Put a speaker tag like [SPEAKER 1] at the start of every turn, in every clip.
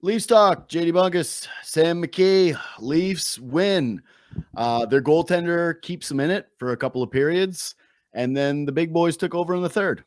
[SPEAKER 1] Leafs talk. JD Bunkis, Sam McKee. Leafs win. Their goaltender keeps them in it for a couple of periods, and then the big boys took over in the third.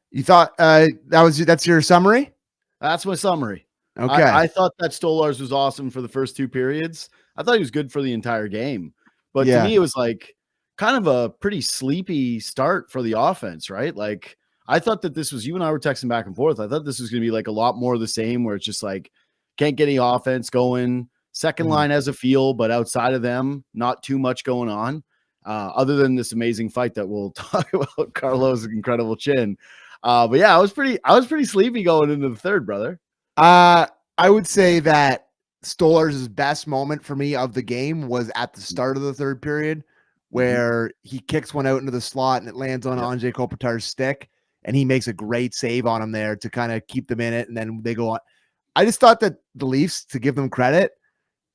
[SPEAKER 2] You thought that's your summary?
[SPEAKER 1] That's my summary.
[SPEAKER 2] Okay.
[SPEAKER 1] I thought that Stolarz was awesome for the first two periods. I thought he was good for the entire game. But to me, it was like kind of a pretty sleepy start for the offense, right? Like, I thought that this was, you and I were texting back and forth. I thought this was going to be like a lot more of the same, where it's just like, can't get any offense going. Second line has a feel, but outside of them, not too much going on. Other than this amazing fight that we'll talk about, Carlo's incredible chin. But yeah, I was pretty sleepy going into the third, brother.
[SPEAKER 2] I would say that Stolarz' best moment for me of the game was at the start of the third period, where he kicks one out into the slot and it lands on Anze Kopitar's stick, and he makes a great save on him there to kind of keep them in it, and then they go on. I just thought that the Leafs, to give them credit,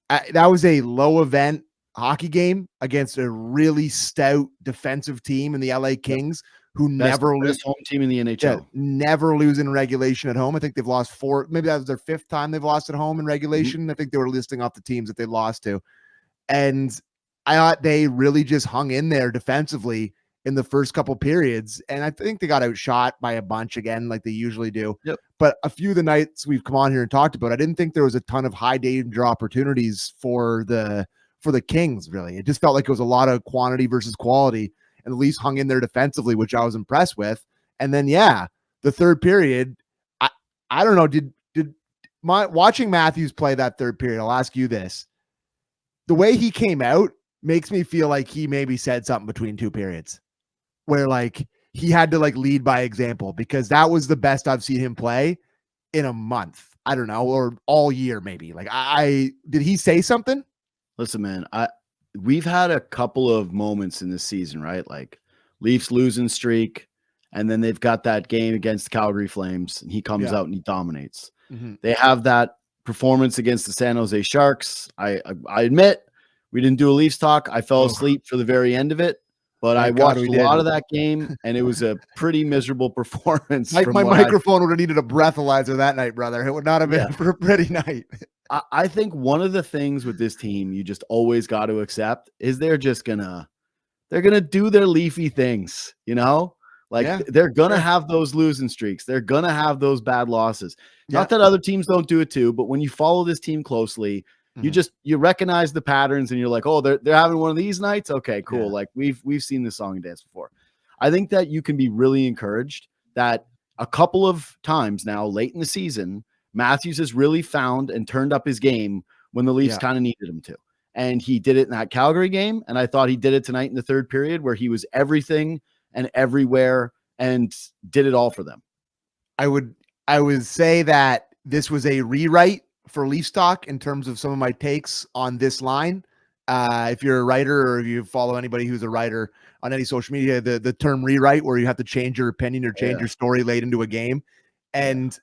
[SPEAKER 2] that was a low event hockey game against a really stout defensive team in the LA Kings, who never lose
[SPEAKER 1] home team in the NHL.
[SPEAKER 2] Never lose in regulation at home. I think they've lost 4. Maybe that was their 5th time they've lost at home in regulation. I think they were listing off the teams that they lost to. And I thought they really just hung in there defensively in the first couple periods. And I think they got outshot by a bunch again, like they usually do.
[SPEAKER 1] Yep.
[SPEAKER 2] But a few of the nights we've come on here and talked about, I didn't think there was a ton of high danger opportunities for the Kings, really. It just felt like it was a lot of quantity versus quality. And the Leafs hung in there defensively, which I was impressed with. And then, the third period, I don't know, did watching Matthews play that third period, I'll ask you this. The way he came out makes me feel like he maybe said something between two periods, where like he had to like lead by example, because that was the best I've seen him play in a month. I don't know, or all year maybe. Like did he say something?
[SPEAKER 1] Listen, man, we've had a couple of moments in this season, right? Like Leafs losing streak, and then they've got that game against the Calgary Flames, and he comes out and he dominates. They have that performance against the San Jose Sharks. I admit we didn't do a Leafs talk. I fell asleep for the very end of it, but I watched a lot of that game, and it was a pretty miserable performance.
[SPEAKER 2] Like my microphone would have needed a breathalyzer that night, brother. It would not have been a pretty night.
[SPEAKER 1] I think one of the things with this team you just always got to accept is they're gonna do their Leafy things, you know? Like they're gonna have those losing streaks. They're gonna have those bad losses. Not that other teams don't do it too, but when you follow this team closely, you recognize the patterns, and you're like, oh, they're having one of these nights. Okay, cool. Like we've seen this song and dance before. I think that you can be really encouraged that a couple of times now late in the season, Matthews has really found and turned up his game when the Leafs kind of needed him to. And he did it in that Calgary game. And I thought he did it tonight in the third period, where he was everything and everywhere and did it all for them.
[SPEAKER 2] I would say that this was a rewrite for Leafs talk in terms of some of my takes on this line. If you're a writer, or if you follow anybody who's a writer on any social media, the term rewrite, where you have to change your opinion or change your story late into a game. And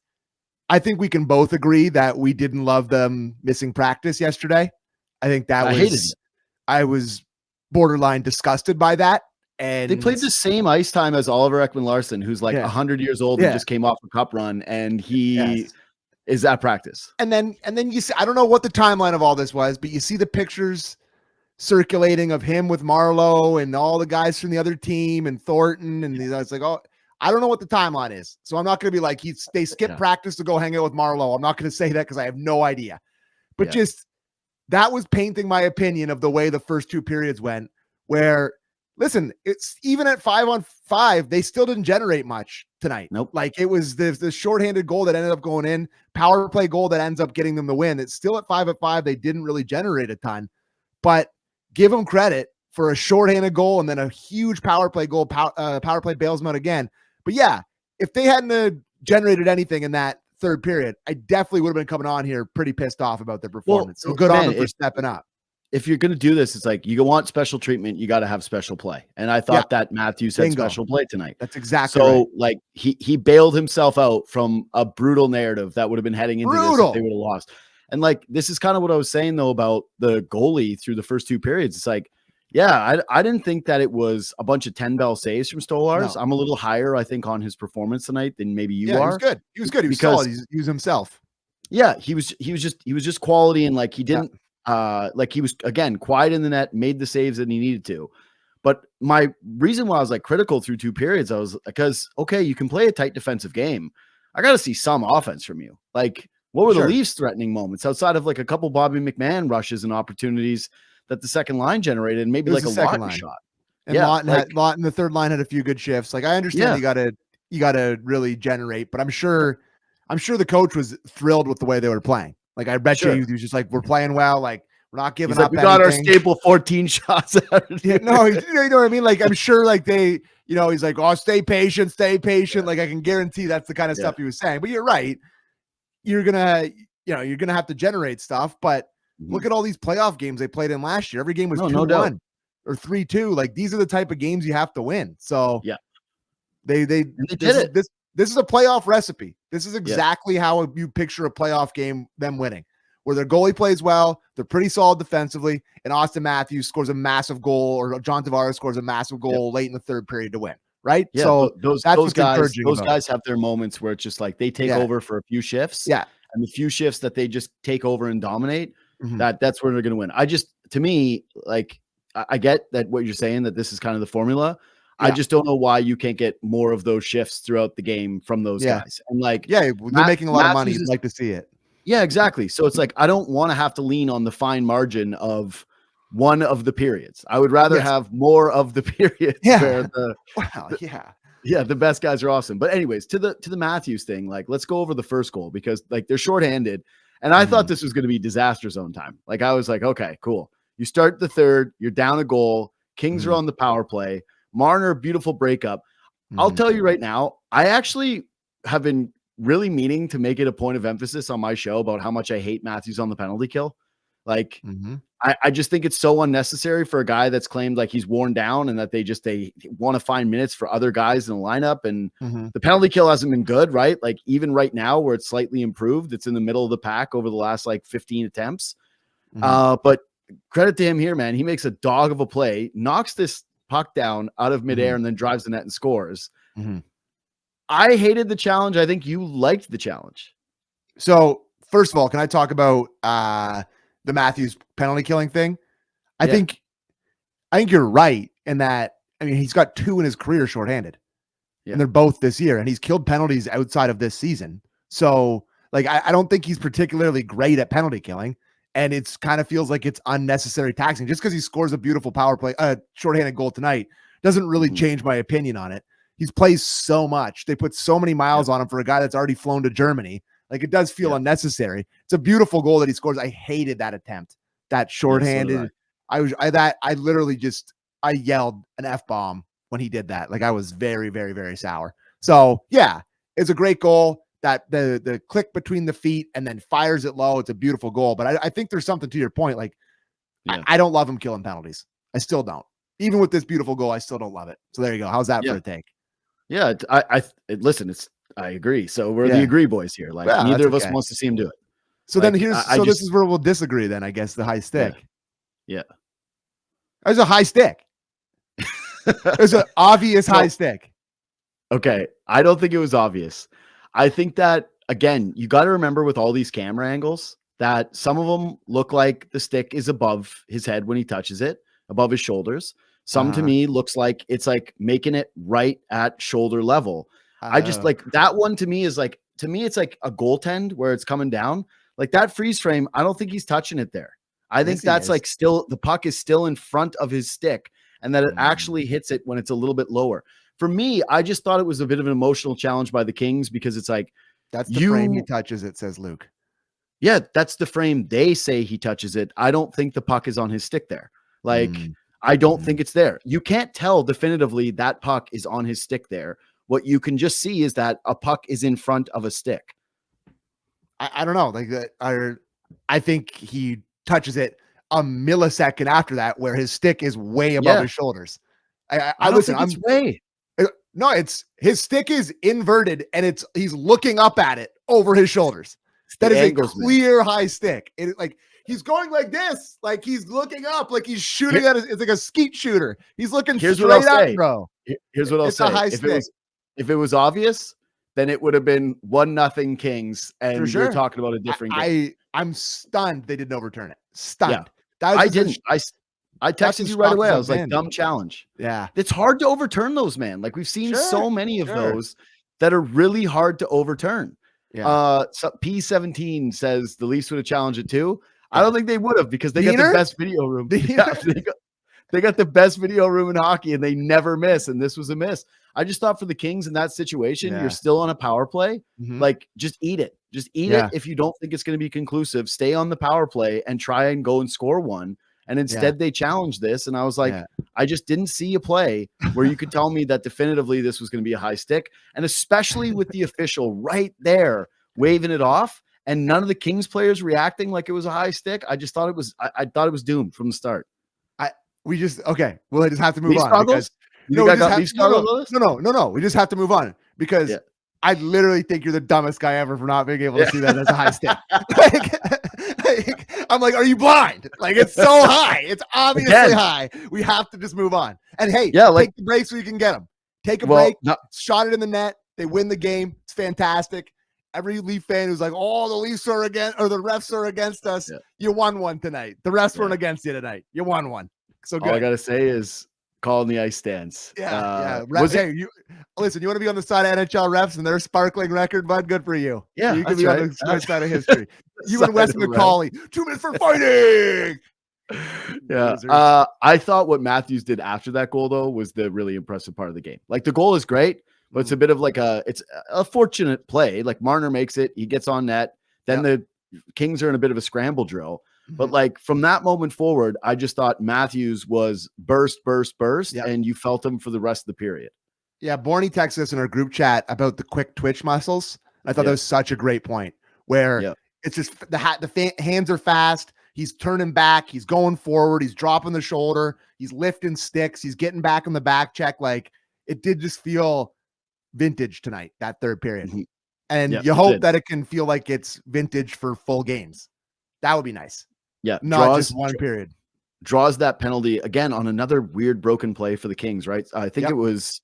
[SPEAKER 2] I think we can both agree that we didn't love them missing practice yesterday. I think that I was borderline disgusted by that. And
[SPEAKER 1] they played the same ice time as Oliver Ekman-Larsson, who's like 100 years old and just came off a cup run, and he is at practice.
[SPEAKER 2] And then you see, I don't know what the timeline of all this was, but you see the pictures circulating of him with Marleau and all the guys from the other team and Thornton, and it's like, oh, I don't know what the timeline is. So I'm not going to be like, they skipped practice to go hang out with Marleau. I'm not going to say that because I have no idea. But just that was painting my opinion of the way the first two periods went, where, listen, it's even at 5-on-5, they still didn't generate much tonight.
[SPEAKER 1] Nope.
[SPEAKER 2] Like it was the shorthanded goal that ended up going in, power play goal that ends up getting them the win. It's still at 5-on-5. They didn't really generate a ton, but give them credit for a shorthanded goal and then a huge power play goal. Power play bails them out again. But if they hadn't generated anything in that third period, I definitely would have been coming on here pretty pissed off about their performance. So good on them for stepping up.
[SPEAKER 1] If you're going to do this, it's like you want special treatment, you got to have special play. And I thought that Matthews had special play tonight.
[SPEAKER 2] That's exactly
[SPEAKER 1] so. Like he bailed himself out from a brutal narrative that would have been heading into this if they would have lost. And like this is kind of what I was saying though about the goalie through the first two periods. It's like, I didn't think that it was a bunch of 10-bell saves from Stolarz. No. I'm a little higher, I think, on his performance tonight than maybe you are.
[SPEAKER 2] He was good. He was good. He was solid. He was himself.
[SPEAKER 1] Yeah, he was just quality, and like he didn't like he was again quiet in the net, made the saves that he needed to. But my reason why I was like critical through 2 periods, I was because okay, you can play a tight defensive game. I got to see some offense from you. Like, what were the Leafs' threatening moments outside of like a couple Bobby McMahon rushes and opportunities that the second line generated, and maybe like a Lawton shot.
[SPEAKER 2] And Lawton, the third line had a few good shifts. Like I understand you gotta really generate, but I'm sure the coach was thrilled with the way they were playing. Like I bet you he was just like, we're playing well, like we're not giving up.
[SPEAKER 1] We got our staple 14 shots.
[SPEAKER 2] Yeah, no, you know what I mean? Like I'm sure like they, he's like, oh, stay patient. Like I can guarantee that's the kind of stuff he was saying. But you're right. You're gonna have to generate stuff, but look at all these playoff games they played in last year. Every game was 2-1 or 3-2. Like these are the type of games you have to win. So they did it. This is a playoff recipe. This is exactly how you picture a playoff game, them winning, where their goalie plays well, they're pretty solid defensively, and Austin Matthews scores a massive goal, or John Tavares scores a massive goal late in the third period to win. Right.
[SPEAKER 1] Yeah, so those guys have their moments where it's just like they take over for a few shifts.
[SPEAKER 2] Yeah.
[SPEAKER 1] And the few shifts that they just take over and dominate, that's where they're going to win. To me, like, I get that what you're saying, that this is kind of the formula. I just don't know why you can't get more of those shifts throughout the game from those guys. And like,
[SPEAKER 2] they're making a lot of money. You'd like to see it.
[SPEAKER 1] Yeah, exactly. So it's like, I don't want to have to lean on the fine margin of one of the periods. I would rather have more of the periods where the best guys are awesome. But anyways, to the Matthews thing, like, let's go over the first goal, because like they're shorthanded. And I thought this was going to be disaster zone time. Like I was like, okay, cool. You start the third, you're down a goal. Kings are on the power play. Marner, beautiful breakup. I'll tell you right now, I actually have been really meaning to make it a point of emphasis on my show about how much I hate Matthews on the penalty kill. Like, I just think it's so unnecessary for a guy that's claimed like he's worn down, and that they want to find minutes for other guys in the lineup. And the penalty kill hasn't been good, right? Like even right now where it's slightly improved, it's in the middle of the pack over the last like 15 attempts. But credit to him here, man. He makes a dog of a play, knocks this puck down out of midair, and then drives the net and scores. I hated the challenge. I think you liked the challenge.
[SPEAKER 2] So first of all, can I talk about the Matthews penalty killing thing? I think you're right in that. I mean, he's got 2 in his career shorthanded, and they're both this year, and he's killed penalties outside of this season. So like, I don't think he's particularly great at penalty killing, and it's kind of feels like it's unnecessary taxing. Just because he scores a beautiful power play, shorthanded goal tonight doesn't really change my opinion on it. He's plays so much. They put so many miles on him for a guy that's already flown to Germany. Like it does feel unnecessary. It's a beautiful goal that he scores. I hated that attempt, that shorthanded. I literally I yelled an F-bomb when he did that. Like I was very, very, very sour. So yeah, it's a great goal. That the click between the feet and then fires it low. It's a beautiful goal. But I think there's something to your point. Like I don't love him killing penalties. I still don't. Even with this beautiful goal, I still don't love it. So there you go. How's that for a take?
[SPEAKER 1] Yeah, listen, I agree. So we're the agree boys here. Like neither of us wants to see him do it.
[SPEAKER 2] So like, then this is where we'll disagree then, I guess, the high stick.
[SPEAKER 1] Yeah.
[SPEAKER 2] There's a high stick. There's an obvious high stick.
[SPEAKER 1] Okay. I don't think it was obvious. I think that, again, you got to remember with all these camera angles that some of them look like the stick is above his head when he touches it, above his shoulders. Some to me looks like it's like making it right at shoulder level. I just like that one to me is like, it's like a goaltend where it's coming down like that freeze frame. I don't think he's touching it there. I think that's like still the puck is still in front of his stick, and that it actually hits it when it's a little bit lower. For me, I just thought it was a bit of an emotional challenge by the Kings, because it's like,
[SPEAKER 2] that's the frame he touches it, says Luke.
[SPEAKER 1] Yeah, that's the frame they say he touches it. I don't think the puck is on his stick there. Like, I don't think it's there. You can't tell definitively that puck is on his stick there. What you can just see is that a puck is in front of a stick.
[SPEAKER 2] I don't know. Like I think he touches it a millisecond after that, where his stick is way above his shoulders. I listen.
[SPEAKER 1] It's way.
[SPEAKER 2] No, it's his stick is inverted, and he's looking up at it over his shoulders. That is a clear high stick. Like he's going like this, like he's looking up, like he's shooting at it's like a skeet shooter. He's looking straight up, bro.
[SPEAKER 1] Here's what I'll say. If it was obvious, then it would have been 1-0 Kings, and
[SPEAKER 2] sure.
[SPEAKER 1] you're talking about a different game.
[SPEAKER 2] I'm stunned they didn't overturn it. Stunned.
[SPEAKER 1] Yeah. I didn't. I texted you right away. I was like, dumb challenge.
[SPEAKER 2] Yeah.
[SPEAKER 1] It's hard to overturn those, man. Like, we've seen so many of those that are really hard to overturn.
[SPEAKER 2] Yeah.
[SPEAKER 1] So P17 says the Leafs would have challenged it too. I don't think they would have, because they got the best video room. They got the best video room in hockey, and they never miss. And this was a miss. I just thought for the Kings in that situation, you're still on a power play. Like, just eat it. Just eat it. If you don't think it's going to be conclusive, stay on the power play and try and go and score one. And instead they challenged this. And I was like, I just didn't see a play where you could tell me that definitively this was going to be a high stick. And especially with the official right there waving it off and none of the Kings players reacting like it was a high stick. I just thought it was, I thought it was doomed from the start.
[SPEAKER 2] We'll I just have to move on.
[SPEAKER 1] Because, no.
[SPEAKER 2] We just have to move on because I literally think you're the dumbest guy ever for not being able to see that as a high stick. I'm like, are you blind? Like, it's so high. It's obviously high. We have to just move on. And hey, take the break so you can get them. Take a break. Shot it in the net. They win the game. It's fantastic. Every Leaf fan who's like, oh, the Leafs are against, or the refs are against us. Yeah. You won one tonight. The refs weren't against you tonight. You won one. So good.
[SPEAKER 1] All I got to say is calling the ice stands.
[SPEAKER 2] Listen, you want to be on the side of NHL refs and their sparkling record, bud? Good for you.
[SPEAKER 1] Yeah,
[SPEAKER 2] so you can be on the good side of history. You and Wes McCauley, 2 minutes for fighting.
[SPEAKER 1] Yeah. I thought what Matthews did after that goal, though, was the really impressive part of the game. Like, the goal is great, but it's a bit of like it's a fortunate play. Like, Marner makes it, he gets on net. Then the Kings are in a bit of a scramble drill. But like, from that moment forward, I just thought Matthews was burst, and you felt him for the rest of the period.
[SPEAKER 2] Yeah, Borny texted us in our group chat about the quick twitch muscles. I thought that was such a great point where it's just the hands are fast. He's turning back. He's going forward. He's dropping the shoulder. He's lifting sticks. He's getting back on the back check. Like, it did just feel vintage tonight, that third period. And you hope that it can feel like it's vintage for full games. That would be nice.
[SPEAKER 1] Yeah.
[SPEAKER 2] Not just one period.
[SPEAKER 1] Draws that penalty again on another weird broken play for the Kings, right? I think it was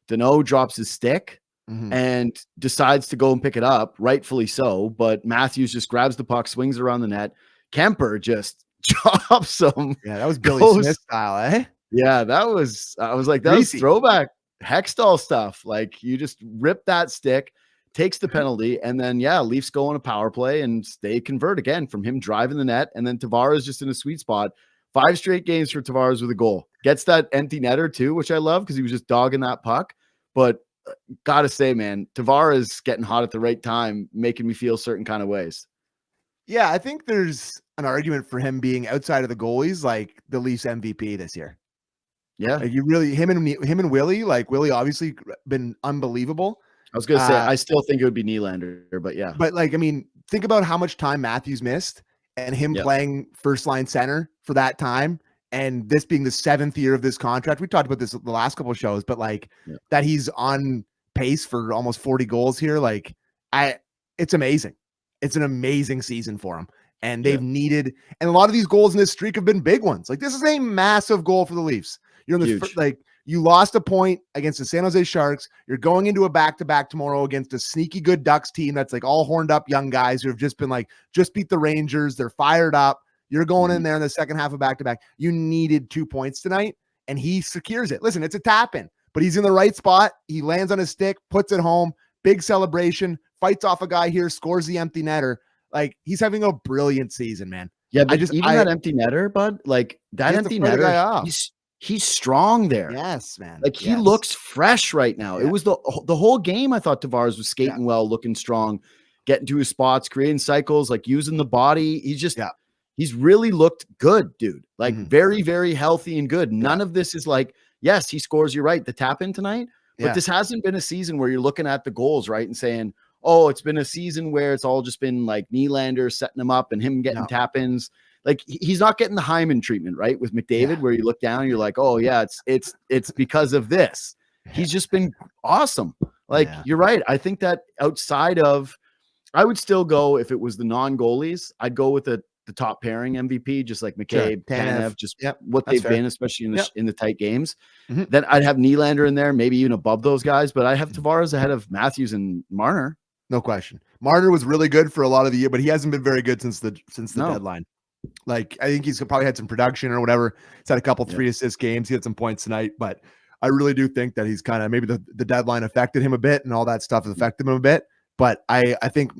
[SPEAKER 1] Danault drops his stick and decides to go and pick it up, rightfully so. But Matthews just grabs the puck, swings around the net. Kemper just chops him.
[SPEAKER 2] Yeah, that was Billy Smith style, eh?
[SPEAKER 1] Yeah, I was like, that was throwback Hextall stuff. Like, you just rip that stick, takes the penalty, and then Leafs go on a power play and they convert again from him driving the net, and then Tavares just in a sweet spot. 5 straight games for Tavares with a goal. Gets that empty netter too, which I love because he was just dogging that puck. But gotta say, man, Tavares getting hot at the right time, making me feel certain kind of ways.
[SPEAKER 2] Yeah, I think there's an argument for him being outside of the goalies, like the Leafs MVP this year.
[SPEAKER 1] Yeah,
[SPEAKER 2] like you really him and Willie. Like, Willie obviously been unbelievable.
[SPEAKER 1] I was gonna say I still think it would be Nylander, but yeah.
[SPEAKER 2] But like, I mean, think about how much time Matthews missed and him playing first line center for that time. And this being the 7th year of this contract. We talked about this the last couple of shows, but like that he's on pace for almost 40 goals here. Like, it's amazing. It's an amazing season for him. And they've needed, and a lot of these goals in this streak have been big ones. Like, this is a massive goal for the Leafs. You're in the you lost a point against the San Jose Sharks. You're going into a back-to-back tomorrow against a sneaky good Ducks team that's like all horned up young guys who have just been like, just beat the Rangers. They're fired up. You're going in there in the second half of back-to-back. You needed 2 points tonight, and he secures it. Listen, it's a tap-in, but he's in the right spot. He lands on his stick, puts it home, big celebration, fights off a guy here, scores the empty netter. Like, he's having a brilliant season, man.
[SPEAKER 1] Yeah, but that empty netter, bud, like that empty netter, he's strong there.
[SPEAKER 2] Yes, man.
[SPEAKER 1] Like, he looks fresh right now. It was the whole game. I thought Tavares was skating well, looking strong, getting to his spots, creating cycles, like using the body. He's just, he's really looked good, dude. Like, very, very healthy and good. None of this is like, yes, he scores. You're right. The tap in tonight, but this hasn't been a season where you're looking at the goals, right, and saying, oh, it's been a season where it's all just been like Nylander setting him up and him getting tap-ins. Like, he's not getting the Hyman treatment, right, with McDavid, where you look down and you're like, oh yeah, it's because of this. He's just been awesome. Like, you're right. I think that outside of, I would still go, if it was the non-goalies, I'd go with the the top pairing MVP, just like McCabe, Tanev, just what they've been, especially in the tight games. Then I'd have Nylander in there, maybe even above those guys, but I have Tavares ahead of Matthews and Marner.
[SPEAKER 2] No question. Marner was really good for a lot of the year, but he hasn't been very good since the deadline. Like, I think he's probably had some production or whatever. He's had a couple 3-assist games. He had some points tonight, but I really do think that he's kind of, maybe the deadline affected him a bit and all that stuff has affected him a bit. But I think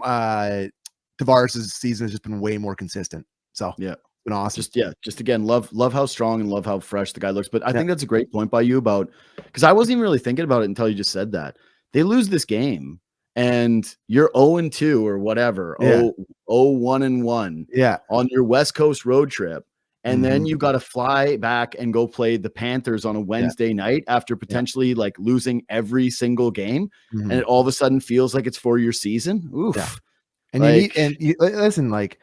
[SPEAKER 2] Tavares' season has just been way more consistent. So
[SPEAKER 1] yeah,
[SPEAKER 2] it's been awesome.
[SPEAKER 1] Just again, love how strong and love how fresh the guy looks. But I think that's a great point by you about, because I wasn't even really thinking about it until you just said that. They lose this game and you're 0-2 or whatever, 0-1-1 on your West Coast road trip. And then you got to fly back and go play the Panthers on a Wednesday night after potentially like losing every single game. And it all of a sudden feels like it's for your season. Oof.
[SPEAKER 2] Yeah. And listen, like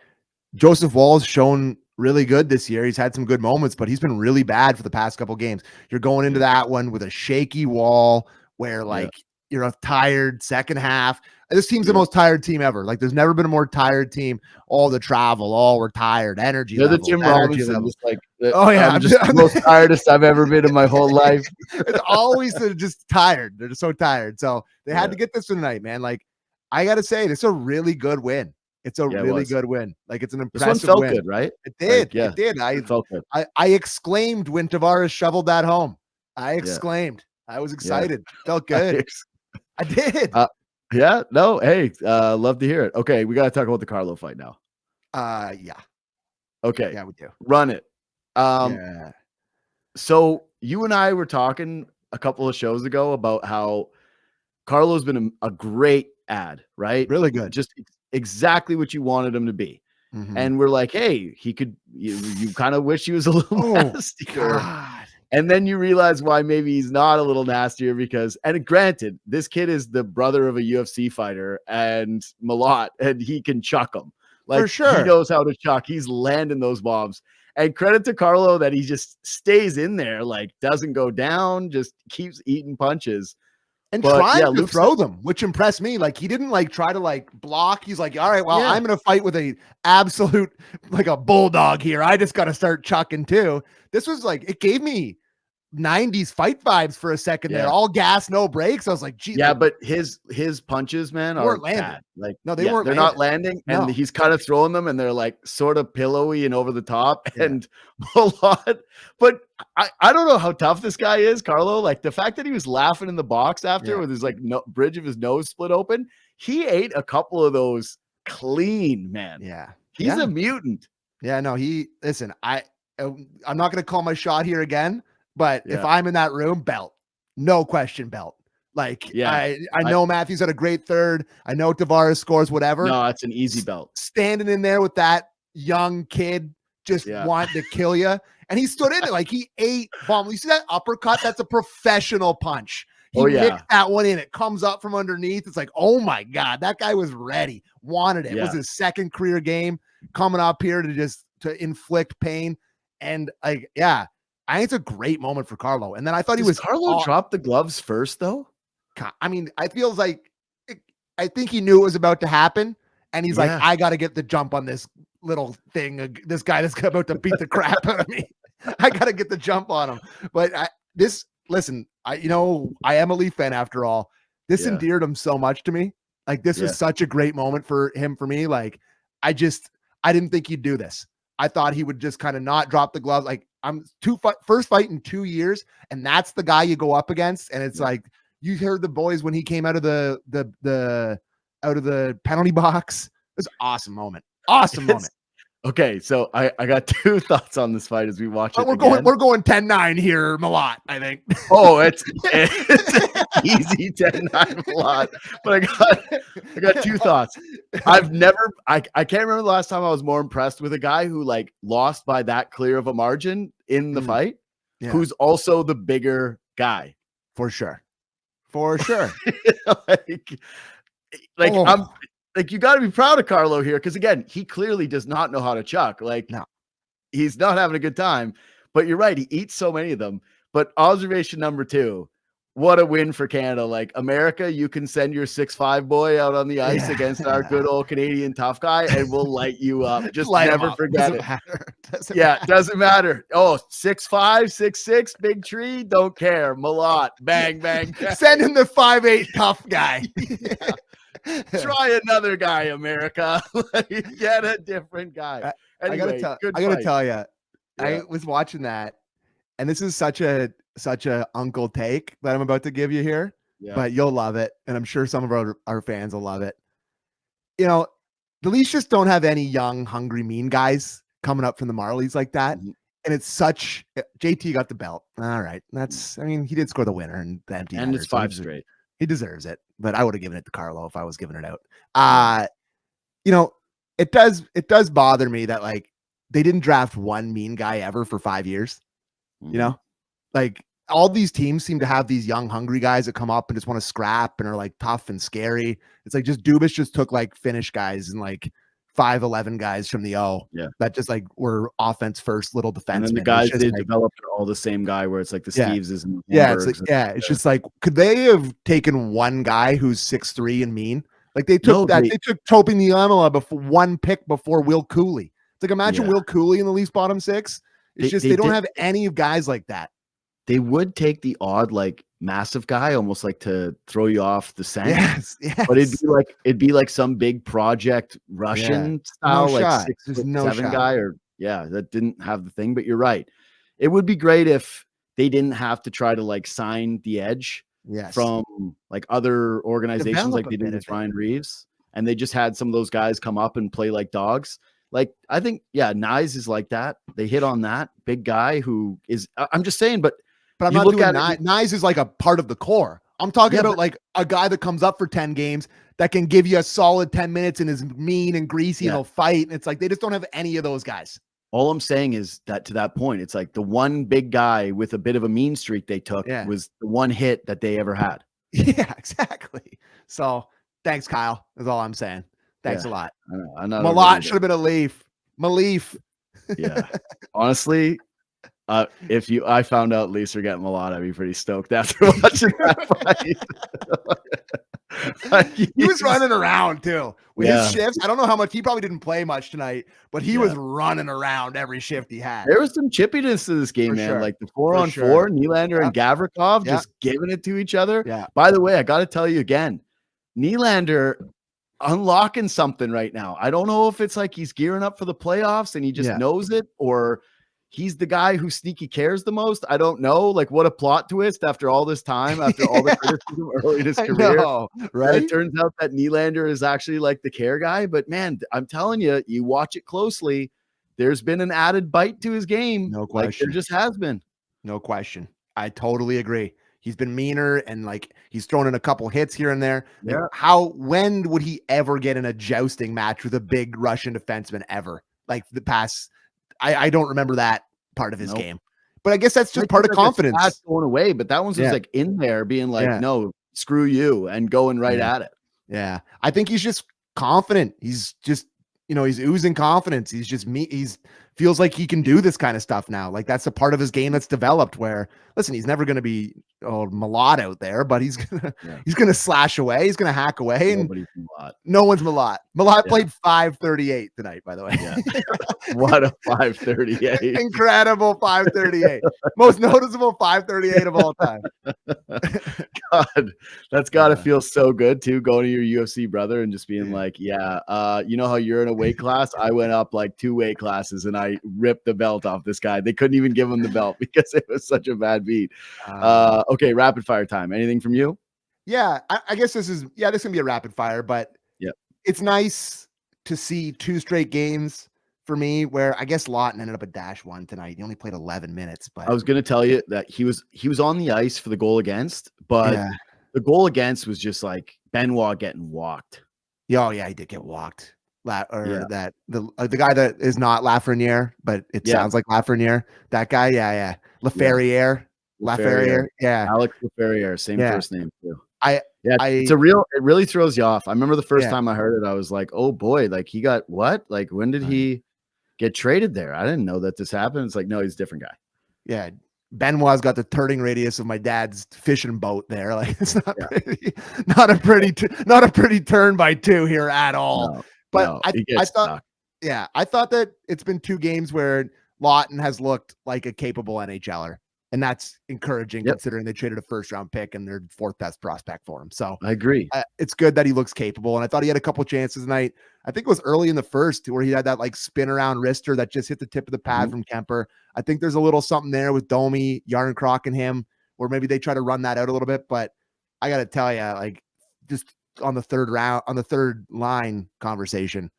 [SPEAKER 2] Joseph Woll's shown really good this year. He's had some good moments, but he's been really bad for the past couple games. You're going into that one with a shaky Wall where you're a tired second half. This team's the most tired team ever. Like, there's never been a more tired team. All the travel, all we're tired. Energy.
[SPEAKER 1] They're the Tim Robinson. Just like, I'm just the most tiredest I've ever been in my whole life.
[SPEAKER 2] It's always just tired. They're just so tired. So they had to get this tonight, man. Like, I got to say, this is a really good win. It's a really good win. Like, it's an impressive
[SPEAKER 1] this one felt
[SPEAKER 2] win.
[SPEAKER 1] Good, right?
[SPEAKER 2] It did.
[SPEAKER 1] Like,
[SPEAKER 2] it did.
[SPEAKER 1] It felt good.
[SPEAKER 2] I exclaimed when Tavares shoveled that home. I exclaimed. I was excited. Felt good. I did.
[SPEAKER 1] Yeah. No. Hey, love to hear it. Okay, we got to talk about the Carlo fight now.
[SPEAKER 2] Yeah.
[SPEAKER 1] Okay.
[SPEAKER 2] Yeah, we do.
[SPEAKER 1] Run it. So you and I were talking a couple of shows ago about how Carlo's been a great ad, right?
[SPEAKER 2] Really good.
[SPEAKER 1] Just exactly what you wanted him to be. And we're like, hey, he could. You kind of wish he was a little nastier.
[SPEAKER 2] God.
[SPEAKER 1] And then you realize why maybe he's not a little nastier because, and granted, this kid is the brother of a UFC fighter and Malott, and he can chuck them. Like,
[SPEAKER 2] for sure.
[SPEAKER 1] He knows how to chuck. He's landing those bombs. And credit to Carlo that he just stays in there, like doesn't go down, just keeps eating punches.
[SPEAKER 2] And trying to throw them, which impressed me. Like, he didn't like try to like block. He's like, all right, well, I'm going to fight with a absolute, like a bulldog here. I just got to start chucking too. This was like, it gave me 90s fight vibes for a second there. All gas, no breaks. I was like, geez.
[SPEAKER 1] Yeah, but his punches, man, are bad. Like,
[SPEAKER 2] no, they weren't.
[SPEAKER 1] They're not landing, and he's kind of throwing them, and they're like sort of pillowy and over the top, and a lot. But I don't know how tough this guy is, Carlo. Like, the fact that he was laughing in the box after with his like bridge of his nose split open, he ate a couple of those clean, man.
[SPEAKER 2] Yeah,
[SPEAKER 1] he's a mutant.
[SPEAKER 2] Yeah, no, listen. I'm not going to call my shot here again, but if I'm in that room, belt, no question, belt. Like, I know Matthews had a great third. I know Tavares scores whatever.
[SPEAKER 1] No, it's an easy belt.
[SPEAKER 2] Standing in there with that young kid just wanting to kill you. And he stood in it like he ate bomb. You see that uppercut? That's a professional punch. He nicked that one in. It comes up from underneath. It's like, oh my God, that guy was ready, wanted it. It was his second career game coming up here to inflict pain. And like, I think it's a great moment for Carlo. And then I thought
[SPEAKER 1] Carlo dropped the gloves first, though.
[SPEAKER 2] I mean, I think he knew it was about to happen, and he's like, I got to get the jump on this little thing. This guy that's about to beat the crap out of me. I got to get the jump on him. But listen, I am a Leaf fan after all. This endeared him so much to me. Like, this was such a great moment for him, for me. Like, I didn't think he'd do this. I thought he would just kind of not drop the gloves. Like, I'm first fight in 2 years, and that's the guy you go up against. And it's like, you heard the boys when he came out of the penalty box. It was an awesome moment. Awesome moment.
[SPEAKER 1] Okay, so I got two thoughts on this fight as we watch it.
[SPEAKER 2] We're going 10-9 here, Malott, I think.
[SPEAKER 1] Oh, it's easy 10-9 Malott. But I got two thoughts. I can't remember the last time I was more impressed with a guy who like lost by that clear of a margin in the fight, who's also the bigger guy.
[SPEAKER 2] For sure.
[SPEAKER 1] I'm like, you got to be proud of Carlo here, because again, he clearly does not know how to chuck. Like, he's not having a good time. But you're right, he eats so many of them. But observation number 2, what a win for Canada. Like, America, you can send your 6'5" boy out on the ice against our good old Canadian tough guy, and we'll light you up. Just never forget it. Doesn't matter. Oh, 6'5", 6'6", big tree, don't care. Malott, bang, bang, bang.
[SPEAKER 2] Send him the 5'8" tough guy.
[SPEAKER 1] Try another guy, America. Get a different guy. Anyway,
[SPEAKER 2] I gotta tell you, I was watching that, and this is such a uncle take that I'm about to give you here, but you'll love it, and I'm sure some of our fans will love it. You know, the Leafs just don't have any young, hungry, mean guys coming up from the Marlies like that. Mm-hmm. And it's such JT got the belt. All right. I mean, he did score the winner and the empty.
[SPEAKER 1] And it's 5 straight.
[SPEAKER 2] He deserves it, but I would have given it to Carlo if I was giving it out. You know, it does bother me that like they didn't draft one mean guy ever for 5 years. Mm-hmm. You know, like all these teams seem to have these young, hungry guys that come up and just want to scrap and are like tough and scary. It's like Dubas just took like Finnish guys and like 5'11" guys from the O that just like were offense first little defensemen.
[SPEAKER 1] And then the guys they developed all the same guy where it's like the Steves is
[SPEAKER 2] it's just like, could they have taken one guy who's 6'3" and mean? Like they took they took Topi Niemela before one pick before Will Cooley. It's like imagine Will Cooley in the Leafs bottom 6. It's they don't have any of guys like that.
[SPEAKER 1] They would take the odd like massive guy almost like to throw you off the scent.
[SPEAKER 2] Yes.
[SPEAKER 1] But it'd be like some big project Russian style, like 6'7" guy, or that didn't have the thing. But you're right. It would be great if they didn't have to try to like sign the edge from like other organizations like they did with Ryan Reeves, and they just had some of those guys come up and play like dogs. Like I think, Nyes is like that. They hit on that big guy who is. I'm just saying, but
[SPEAKER 2] I'm not doing Nyes is like a part of the core. I'm talking about like a guy that comes up for 10 games that can give you a solid 10 minutes and is mean and greasy and he'll fight. And it's like they just don't have any of those guys.
[SPEAKER 1] All I'm saying is that to that point, it's like the one big guy with a bit of a mean streak they took was the one hit that they ever had.
[SPEAKER 2] Yeah, exactly. So thanks, Kyle. That's all I'm saying. Thanks a lot. Malott should have been a Leaf. Maleef.
[SPEAKER 1] Yeah. Honestly, if I found out Leafs are getting Malott, I'd be pretty stoked after watching that fight.
[SPEAKER 2] He was running around too with his shifts. I don't know how much he probably didn't play much tonight, but he was running around every shift he had.
[SPEAKER 1] There was some chippiness to this game, man. Like the 4-on-4, Nylander and Gavrikov just giving it to each other.
[SPEAKER 2] Yeah.
[SPEAKER 1] By the way, I got to tell you again, Nylander unlocking something right now. I don't know if it's like he's gearing up for the playoffs and he just knows it, or he's the guy who sneaky cares the most. I don't know. Like, what a plot twist after all this time, after all the criticism early in his career.
[SPEAKER 2] Right?
[SPEAKER 1] It turns out that Nylander is actually like the care guy. But man, I'm telling you, you watch it closely, there's been an added bite to his game.
[SPEAKER 2] No question.
[SPEAKER 1] Like, there just has been.
[SPEAKER 2] No question. I totally agree. He's been meaner and like he's thrown in a couple hits here and there.
[SPEAKER 1] Yeah.
[SPEAKER 2] Like, when would he ever get in a jousting match with a big Russian defenseman ever? Like the past, I don't remember that part of his game, but I guess that's just part of confidence.
[SPEAKER 1] That's going away, but that one's just like in there being like, no, screw you, and going right at it.
[SPEAKER 2] Yeah. I think he's just confident. He's just, he's oozing confidence. He's just he's feels like he can do this kind of stuff now. Like that's a part of his game that's developed where, listen, he's never going to be Malott out there, but he's going to slash away. He's going to hack away.
[SPEAKER 1] Nobody's Malott.
[SPEAKER 2] No one's Malott. Malott played 5:38 tonight, by the way.
[SPEAKER 1] Yeah. What a 5:38.
[SPEAKER 2] Incredible 5:38. Most noticeable 5:38 of all time.
[SPEAKER 1] God, that's got to feel so good too, going to your UFC brother and just being like, you know how you're in a weight class? I went up like 2 weight classes and I ripped the belt off this guy. They couldn't even give him the belt because it was such a bad beat. Okay, rapid fire time. Anything from you?
[SPEAKER 2] Yeah, I guess this is gonna be a rapid fire, but it's nice to see 2 straight games for me where I guess Lawton ended up at -1 tonight. He only played 11 minutes, but
[SPEAKER 1] I was gonna tell you that he was on the ice for the goal against, but the goal against was just like Benoit getting walked.
[SPEAKER 2] Oh yeah, he did get walked. That the guy that is not Lafreniere, but it sounds like Lafreniere. That guy, Laferriere.
[SPEAKER 1] Alex Laferriere, same first name too. It really throws you off. I remember the first time I heard it, I was like, oh boy, like he got what? Like when did he get traded there? I didn't know that this happened. It's like, no, he's a different guy.
[SPEAKER 2] Yeah. Benoit's got the turning radius of my dad's fishing boat there. Like it's not not a pretty turn by 2 here at all.
[SPEAKER 1] No,
[SPEAKER 2] But
[SPEAKER 1] no,
[SPEAKER 2] I thought,
[SPEAKER 1] stuck.
[SPEAKER 2] I thought that it's been 2 games where Lawton has looked like a capable NHLer. And that's encouraging considering they traded a first-round pick and their 4th best prospect for him. So
[SPEAKER 1] I agree.
[SPEAKER 2] It's good that he looks capable. And I thought he had a couple chances tonight. I think it was early in the first where he had that like spin around wrister that just hit the tip of the pad from Kemper. I think there's a little something there with Domi, Yarncroc, and him, where maybe they try to run that out a little bit. But I got to tell you, like just on the third line conversation,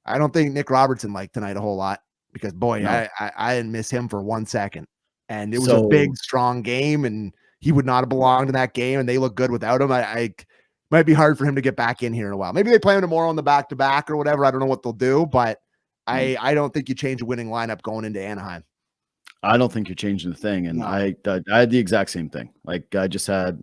[SPEAKER 2] I don't think Nick Robertson liked tonight a whole lot because boy, no. I didn't miss him for 1 second. And it was a big, strong game, and he would not have belonged in that game, and they look good without him. I might be hard for him to get back in here in a while. Maybe they play him tomorrow on the back-to-back or whatever. I don't know what they'll do, but I don't think you change a winning lineup going into Anaheim.
[SPEAKER 1] I don't think you're changing the thing, and no. I had the exact same thing. Like I just thought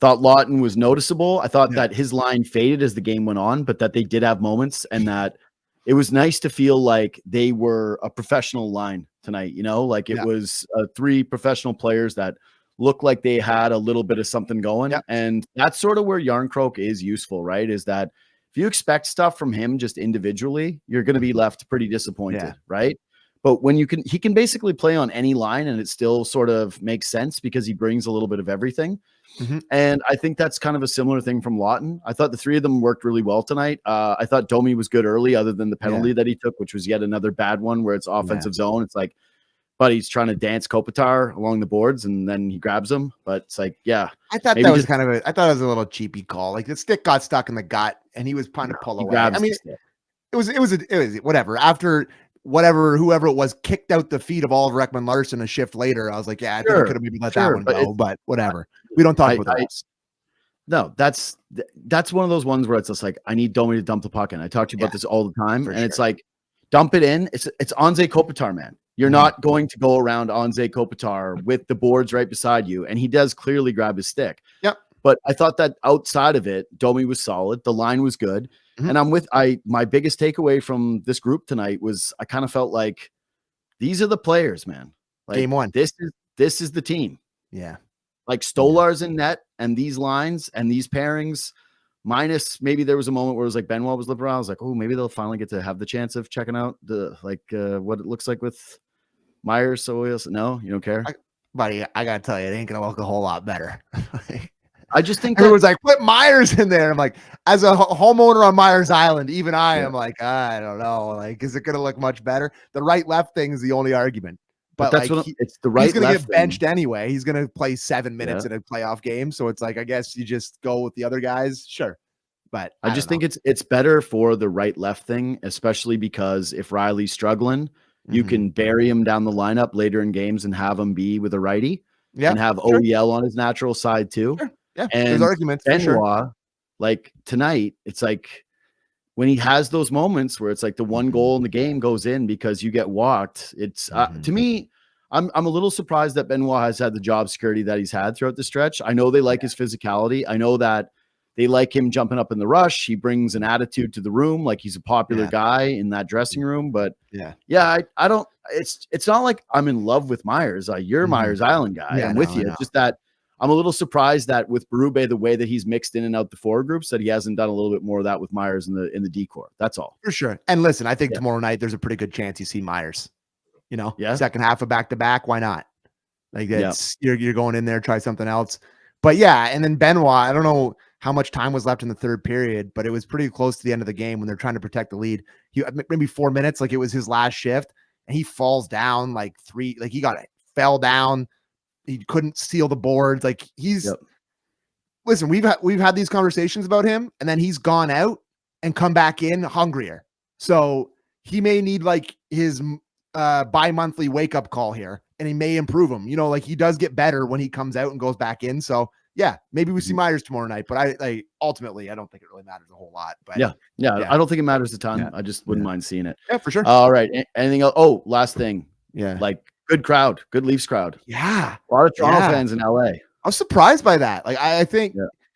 [SPEAKER 1] Lawton was noticeable. I thought that his line faded as the game went on, but that they did have moments, and that it was nice to feel like they were a professional line tonight, like it was 3 professional players that looked like they had a little bit of something going. And that's sort of where Yarncroc is useful, right? Is that if you expect stuff from him just individually, you're going to be left pretty disappointed, right? But when he can basically play on any line and it still sort of makes sense because he brings a little bit of everything. And I think that's kind of a similar thing from Lawton. I thought the 3 of them worked really well tonight. I thought Domi was good early, other than the penalty that he took, which was yet another bad one where it's offensive zone. It's like, but he's trying to dance Kopitar along the boards and then he grabs him. But it's like, I
[SPEAKER 2] thought that was I thought it was a little cheapy call. Like the stick got stuck in the gut and he was trying to pull away. I mean, it was whatever. After whoever it was kicked out the feet of Oliver Ekman-Larsson a shift later, I was like, I think I could have maybe let that one go, but whatever. We don't talk about that.
[SPEAKER 1] No, that's one of those ones where it's just like, I need Domi to dump the puck in. I talk to you about this all the time. And it's like, dump it in. It's Anze Kopitar, man. You're not going to go around Anze Kopitar with the boards right beside you. And he does clearly grab his stick. But I thought that outside of it, Domi was solid. The line was good. And my biggest takeaway from this group tonight was I kind of felt like these are the players, man. Like,
[SPEAKER 2] game 1.
[SPEAKER 1] This is the team.
[SPEAKER 2] Yeah.
[SPEAKER 1] Like Stolar's in net and these lines and these pairings, minus maybe there was a moment where it was like Benoit was looking around. I was like, oh, maybe they'll finally get to have the chance of checking out what it looks like with Myers. So no, you don't care?
[SPEAKER 2] Buddy, I got to tell you, it ain't going to look a whole lot better.
[SPEAKER 1] I just think
[SPEAKER 2] everyone's like, put Myers in there. I'm like, as a homeowner on Myers Island, even I am like, I don't know. Like, is it going to look much better? The right-left thing is the only argument. But that's like, it's the right. He's going to get benched anyway. He's going to play 7 minutes in a playoff game. So it's like, I guess you just go with the other guys. Sure. But
[SPEAKER 1] I just think it's better for the right-left thing, especially because if Riley's struggling, you can bury him down the lineup later in games and have him be with a righty and have OEL on his natural side too.
[SPEAKER 2] Sure. Yeah,
[SPEAKER 1] and
[SPEAKER 2] there's arguments.
[SPEAKER 1] Benoit, like tonight, it's like when he has those moments where it's like the one goal in the game goes in because you get walked. It's to me, I'm a little surprised that Benoit has had the job security that he's had throughout the stretch. I know they like his physicality. I know that they like him jumping up in the rush. He brings an attitude to the room, like he's a popular guy in that dressing room. But I don't. It's not like I'm in love with Myers. You're Myers Island guy. I'm with you. It's just that I'm a little surprised that with Berube, the way that he's mixed in and out the forward groups, that he hasn't done a little bit more of that with Myers in the decor. That's all.
[SPEAKER 2] For sure. And listen, I think tomorrow night there's a pretty good chance you see Myers. Second half of back-to-back, why not? Like that's you're going in there, try something else. But and then Benoit, I don't know how much time was left in the third period, but it was pretty close to the end of the game when they're trying to protect the lead. He maybe 4 minutes, like it was his last shift, and he falls down fell down. He couldn't seal the boards. Like listen, we've had these conversations about him, and then he's gone out and come back in hungrier. So he may need like his bi-monthly wake up call here, and he may improve him. Like he does get better when he comes out and goes back in. So maybe we see Myers tomorrow night, but I ultimately, I don't think it really matters a whole lot, but
[SPEAKER 1] I don't think it matters a ton. I just wouldn't mind seeing it.
[SPEAKER 2] Yeah, for sure.
[SPEAKER 1] All right. Anything else? Oh, last thing. Like good crowd, good Leafs crowd.
[SPEAKER 2] Yeah.
[SPEAKER 1] A lot of Toronto fans in LA.
[SPEAKER 2] I was surprised by that. Like, I think,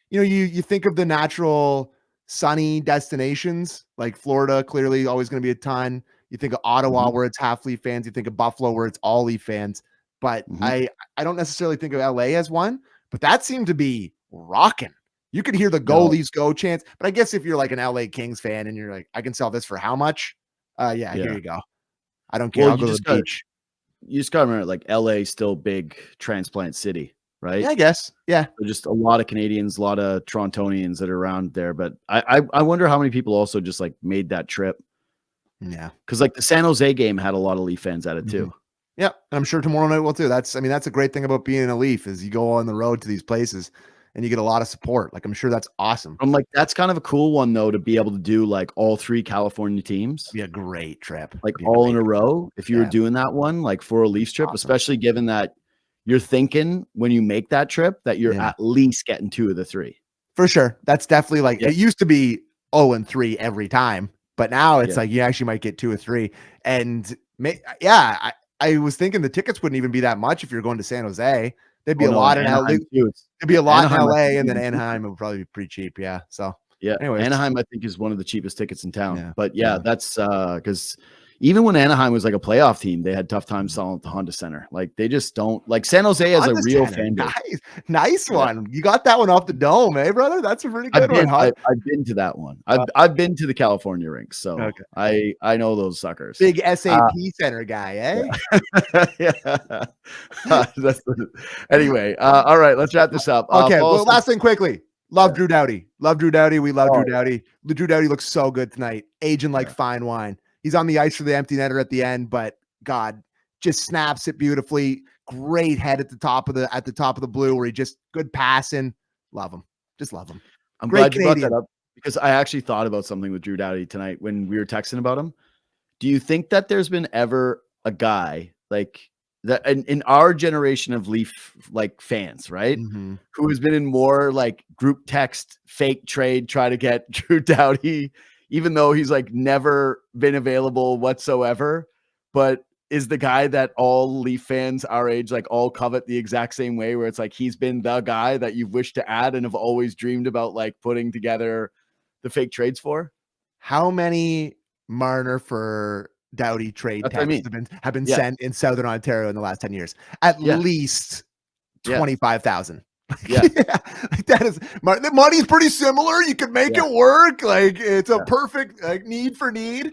[SPEAKER 2] you think of the natural sunny destinations, like Florida, clearly always going to be a ton. You think of Ottawa where it's half Leaf fans. You think of Buffalo where it's all Leaf fans. but I don't necessarily think of LA as one, but that seemed to be rocking. You could hear the go Leafs go chants, but I guess if you're like an LA Kings fan and you're like, I can sell this for how much? Here you go. I don't care. I'll go to the beach.
[SPEAKER 1] You just gotta remember, like, LA still big transplant city, right?
[SPEAKER 2] Yeah, I guess. Yeah.
[SPEAKER 1] So just a lot of Canadians, a lot of Torontonians that are around there. But I wonder how many people also just like made that trip.
[SPEAKER 2] Yeah.
[SPEAKER 1] Because like the San Jose game had a lot of Leaf fans at it too.
[SPEAKER 2] Yeah. And I'm sure tomorrow night will too. That's a great thing about being a Leaf is you go on the road to these places and you get a lot of support. Like, I'm sure that's awesome.
[SPEAKER 1] I'm like, that's kind of a cool one though, to be able to do like all 3 California teams.
[SPEAKER 2] Be a great trip.
[SPEAKER 1] Like all in a row. If you were doing that one, like for a Leafs trip, especially given that you're thinking when you make that trip that you're at least getting 2 of the 3.
[SPEAKER 2] For sure. That's definitely like, it used to be 0-3 every time, but now it's like, you actually might get 2 or 3. And I was thinking the tickets wouldn't even be that much if you're going to San Jose. There'd be a lot in LA. There'd be a lot in LA, and then Anaheim would probably be pretty cheap. Yeah. So anyways.
[SPEAKER 1] Anaheim I think is one of the cheapest tickets in town. Yeah. But that's because even when Anaheim was like a playoff team, they had tough time selling at the Honda Center. Like they just don't like San Jose has a real fan base.
[SPEAKER 2] Nice one. You got that one off the dome, eh, brother? That's a pretty good one.
[SPEAKER 1] I've been to that one. I've been to the California rinks, so I know those suckers.
[SPEAKER 2] Big SAP center guy, eh?
[SPEAKER 1] Anyway, all right, let's wrap this up.
[SPEAKER 2] Okay, well, last thing quickly. Love Drew Doughty. Love Drew Doughty. We love Drew Doughty. Drew Doughty looks so good tonight, aging like fine wine. He's on the ice for the empty netter at the end, but God, just snaps it beautifully. Great head at the top of the blue, where he just good passing. Love him. Just love him.
[SPEAKER 1] I'm glad you brought that up because I actually thought about something with Drew Doughty tonight when we were texting about him. Do you think that there's been ever a guy like that in our generation of Leaf like fans, right? Who has been in more like group text, fake trade, try to get Drew Doughty, even though he's like never been available whatsoever, but is the guy that all Leaf fans our age like all covet the exact same way, where it's like he's been the guy that you've wished to add and have always dreamed about like putting together the fake trades for?
[SPEAKER 2] How many Marner for Doughty trade texts have been sent in Southern Ontario in the last 10 years? At least 25,000. Like that is the money's pretty similar. You could make it work. Like it's a perfect like need for need.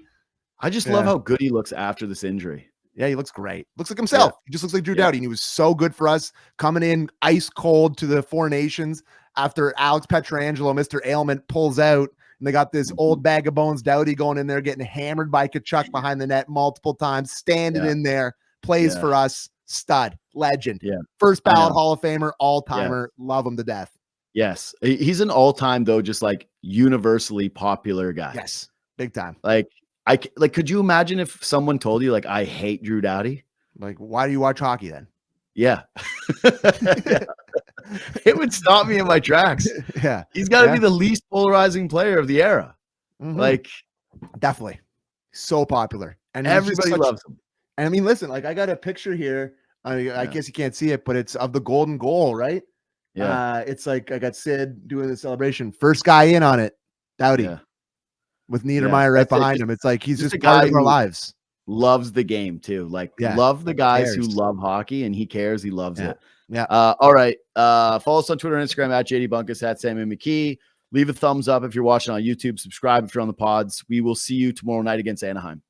[SPEAKER 1] I just love how good he looks after this injury.
[SPEAKER 2] Yeah, he looks great. Looks like himself. He just looks like Drew Doughty. And he was so good for us coming in ice cold to the Four Nations after Alex Pietrangelo, Mr. Ailment, pulls out. And they got this old bag of bones Doughty going in there, getting hammered by Kachuk behind the net multiple times, standing in there, plays for us. Stud, legend. First ballot Hall of Famer, all-timer. Love him to death.
[SPEAKER 1] Yes. He's an all-time, though, just like universally popular guy.
[SPEAKER 2] Yes. Big time.
[SPEAKER 1] Could you imagine if someone told you, like, I hate Drew Doughty?
[SPEAKER 2] Like, why do you watch hockey then?
[SPEAKER 1] Yeah. It would stop me in my tracks.
[SPEAKER 2] Yeah.
[SPEAKER 1] He's got to be the least polarizing player of the era. Like,
[SPEAKER 2] definitely. So popular. And
[SPEAKER 1] everybody loves him.
[SPEAKER 2] And I mean, listen, like I got a picture here. I guess you can't see it, but it's of the golden goal, right? Yeah. It's like I got Sid doing the celebration. First guy in on it, Doughty. With Niedermeyer right behind him. It's like he's just a guy of our lives.
[SPEAKER 1] Loves the game too. Like love the guys who love hockey, and he cares. He loves it.
[SPEAKER 2] Yeah.
[SPEAKER 1] All right. Follow us on Twitter and Instagram at JD Bunkis, at Sam McKee. Leave a thumbs up if you're watching on YouTube. Subscribe if you're on the pods. We will see you tomorrow night against Anaheim.